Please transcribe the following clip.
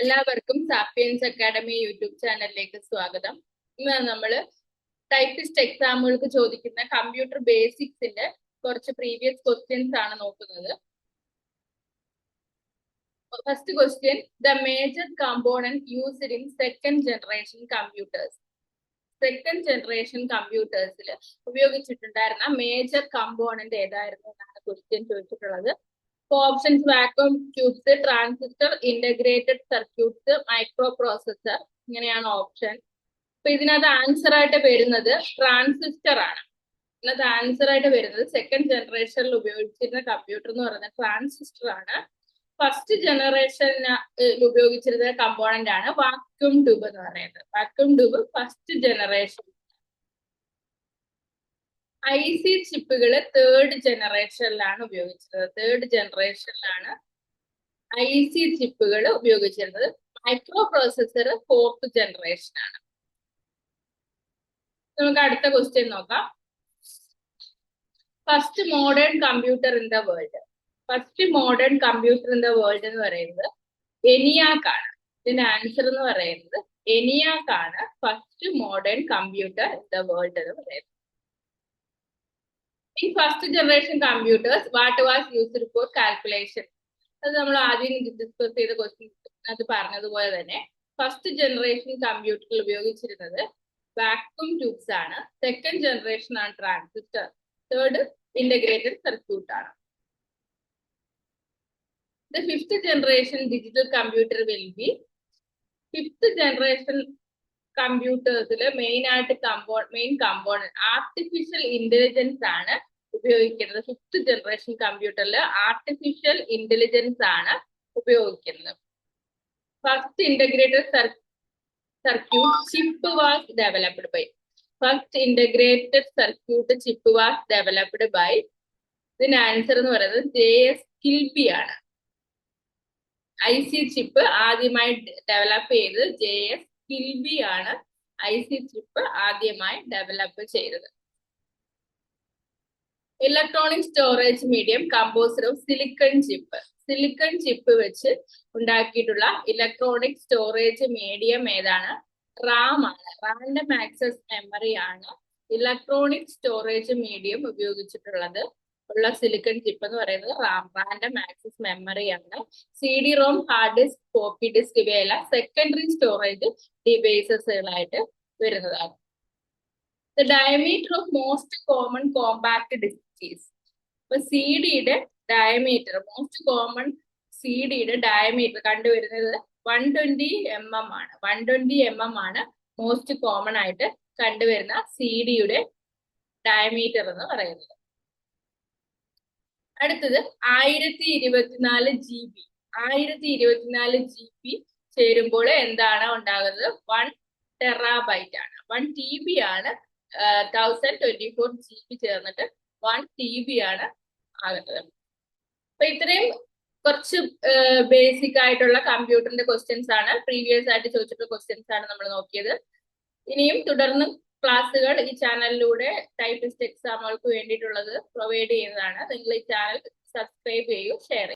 എല്ലാവർക്കും sapiens academy YouTube ചാനലിലേക്ക് സ്വാഗതം. ഇന്ന് നമ്മൾ ടൈപ്പിസ്റ്റ് എക്സാമുകൾക്ക് ചോദിക്കുന്ന കമ്പ്യൂട്ടർ ബേസിക്സിന്റെ കുറച്ച് പ്രീവിയസ് ക്വസ്റ്റ്യൻസ് ആണ് നോക്കുന്നത്. First question, the major component used in second generation computers. Second generation കമ്പ്യൂട്ടേഴ്സിൽ ഉപയോഗിച്ചിട്ടുണ്ടായിരുന്ന മേജർ കമ്പോണന്റ് ഏതായിരുന്നു എന്നാണ് ക്വസ്റ്റ്യൻ ചോദിച്ചിട്ടുള്ളത്. Options vacuum tubes, transistor, integrated circuits, micro processor, ഇങ്ങനെയാണ് ഓപ്ഷൻ. അപ്പൊ ഇതിനകത്ത് ആൻസർ ആയിട്ട് വരുന്നത് ട്രാൻസിസ്റ്റർ ആണ്. ഇതിനകത്ത് ആൻസർ ആയിട്ട് വരുന്നത് സെക്കൻഡ് ജനറേഷനിൽ ഉപയോഗിച്ചിരുന്ന കമ്പ്യൂട്ടർ എന്ന് പറയുന്നത് ട്രാൻസിസ്റ്റർ ആണ്. ഫസ്റ്റ് ജനറേഷനിൽ ഉപയോഗിച്ചിരുന്ന കമ്പോണന്റ് ആണ് വാക്യൂം ട്യൂബ് എന്ന് പറയുന്നത്. Vacuum tube first generation. IC ചിപ്പുകൾ തേർഡ് ജനറേഷനിലാണ് ഉപയോഗിച്ചിരുന്നത്. തേർഡ് ജനറേഷനിലാണ് IC ചിപ്പുകൾ ഉപയോഗിച്ചിരുന്നത്. മൈക്രോ പ്രോസസർ ഫോർത്ത് ജനറേഷൻ ആണ്. നമുക്ക് അടുത്ത ക്വസ്റ്റ്യൻ നോക്കാം. First modern computer in the world. First modern computer in the world എന്ന് പറയുന്നത് ENIAC ആണ്. ഇതിന്റെ ആൻസർ എന്ന് പറയുന്നത് ENIAC ആണ്. First modern computer in the world എന്ന് പറയുന്നത്. In first generation computers, what was used for calculation? അത് നമ്മൾ ആദ്യം ഡിസ്കസ് ചെയ്ത ക്വസ്റ്റ്യൻ അത് പറഞ്ഞതുപോലെ തന്നെ ഫസ്റ്റ് ജനറേഷൻ കമ്പ്യൂട്ടറിൽ ഉപയോഗിച്ചിരുന്നത് വാക്യൂം ട്യൂബ്സ് ആണ്. സെക്കൻഡ് ജനറേഷൻ ആണ് ട്രാൻസിസ്റ്റർ. തേർഡ് ഇന്റഗ്രേറ്റഡ് സർക്യൂട്ട് ആണ്. The fifth generation digital computer will be fifth generation കമ്പ്യൂട്ടേഴ്സിൽ മെയിൻ കമ്പോണന്റ് ആർട്ടിഫിഷ്യൽ ഇന്റലിജൻസ് ആണ് ഉപയോഗിക്കുന്നത്. ഫിഫ്ത്ത് ജനറേഷൻ കമ്പ്യൂട്ടറിൽ ആർട്ടിഫിഷ്യൽ ഇന്റലിജൻസ് ആണ് ഉപയോഗിക്കുന്നത്. First integrated circuit chip was developed by. First integrated circuit chip was developed by. ഇതിന്റെ answer എന്ന് പറയുന്നത് JS Kilby ആണ്. IC ചിപ്പ് ആദ്യമായി ഡെവലപ്പ് ചെയ്തത് JS കിൽബി ആണ്. IC ചിപ്പ് ആദ്യമായി ഡെവലപ്പ് ചെയ്തത്. Electronic storage medium composed of silicon chip. Silicon chip വെച്ച് ഉണ്ടാക്കിയിട്ടുള്ള ഇലക്ട്രോണിക് സ്റ്റോറേജ് മീഡിയം ഏതാണ്? RAM ആണ്. റാൻഡം ആക്സസ് മെമ്മറി ആണ് ഇലക്ട്രോണിക് സ്റ്റോറേജ് മീഡിയം ഉപയോഗിച്ചിട്ടുള്ളത്. ഉള്ള സിലിക്കൺ ചിപ്പ് എന്ന് പറയുന്നത് റാൻഡം ആക്സസ് മെമ്മറി ആണ്. CD-ROM, hard disk, copy disk ഇവയെല്ലാം സെക്കൻഡറി സ്റ്റോറേജ് ഡിവൈസസുകളായിട്ട് വരുന്നതാണ്. The diameter of most common compact disc is. അപ്പൊ CD-യുടെ ഡയമീറ്റർ, മോസ്റ്റ് കോമൺ CD-യുടെ ഡയമീറ്റർ കണ്ടുവരുന്നത് 120 mm ആണ്. 120 mm ആണ് മോസ്റ്റ് കോമൺ ആയിട്ട് കണ്ടുവരുന്ന CD-യുടെ ഡയമീറ്റർ എന്ന് പറയുന്നത്. അടുത്തത് 1024 GB. 1024 GB ചേരുമ്പോൾ എന്താണ് ഉണ്ടാകുന്നത്? 1 TB ആണ്. 1 TB ആണ്. 1024 GB ചേർന്നിട്ട് 1 TB ആണ് ആകുന്നത്. അപ്പൊ ഇത്രയും കുറച്ച് ബേസിക് ആയിട്ടുള്ള കമ്പ്യൂട്ടറിന്റെ ക്വസ്റ്റ്യൻസ് ആണ്, പ്രീവിയസ് ആയിട്ട് ചോദിച്ചിട്ടുള്ള ക്വസ്റ്റ്യൻസ് ആണ് നമ്മൾ നോക്കിയത്. ഇനിയും തുടർന്ന് ക്ലാസ്സുകൾ ഈ ചാനലിലൂടെ ടൈപ്പിസ്റ്റ് എക്സാമുകൾക്ക് വേണ്ടിയിട്ടുള്ളത് പ്രൊവൈഡ് ചെയ്യുന്നതാണ്. നിങ്ങൾ ഈ ചാനൽ സബ്സ്ക്രൈബ് ചെയ്യൂ, ഷെയർ ചെയ്യൂ.